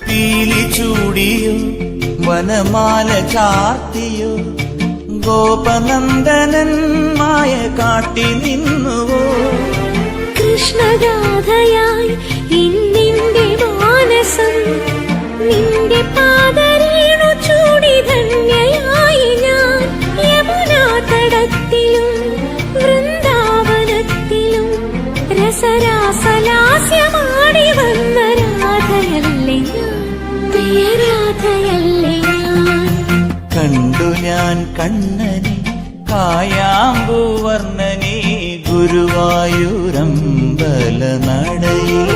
പീലി ചൂടിയോ വനമാല ചാർത്തിയോ ഗോപനന്ദനൻ മായ കാട്ടി നിന്നുവോ കൃഷ്ണഗാഥയായി ഇന്നിന്റെ മാനസം നിന്റെ പാദരേണു ചൂടി ധന്യയായി ഞാൻ യമുനാ തടത്തിലും വൃന്ദാവനത്തിലും രസരാസലാസ്യമാടി വന്ന രാധയല്ലേ ഞാൻ പ്രിയരാധയല്ലേ ഞാൻ കണ്ടു ഞാൻ കണ്ണനെ കായാമ്പൂവർണ്ണനെ ഗുരുവായൂരമ്പല നടയിൽ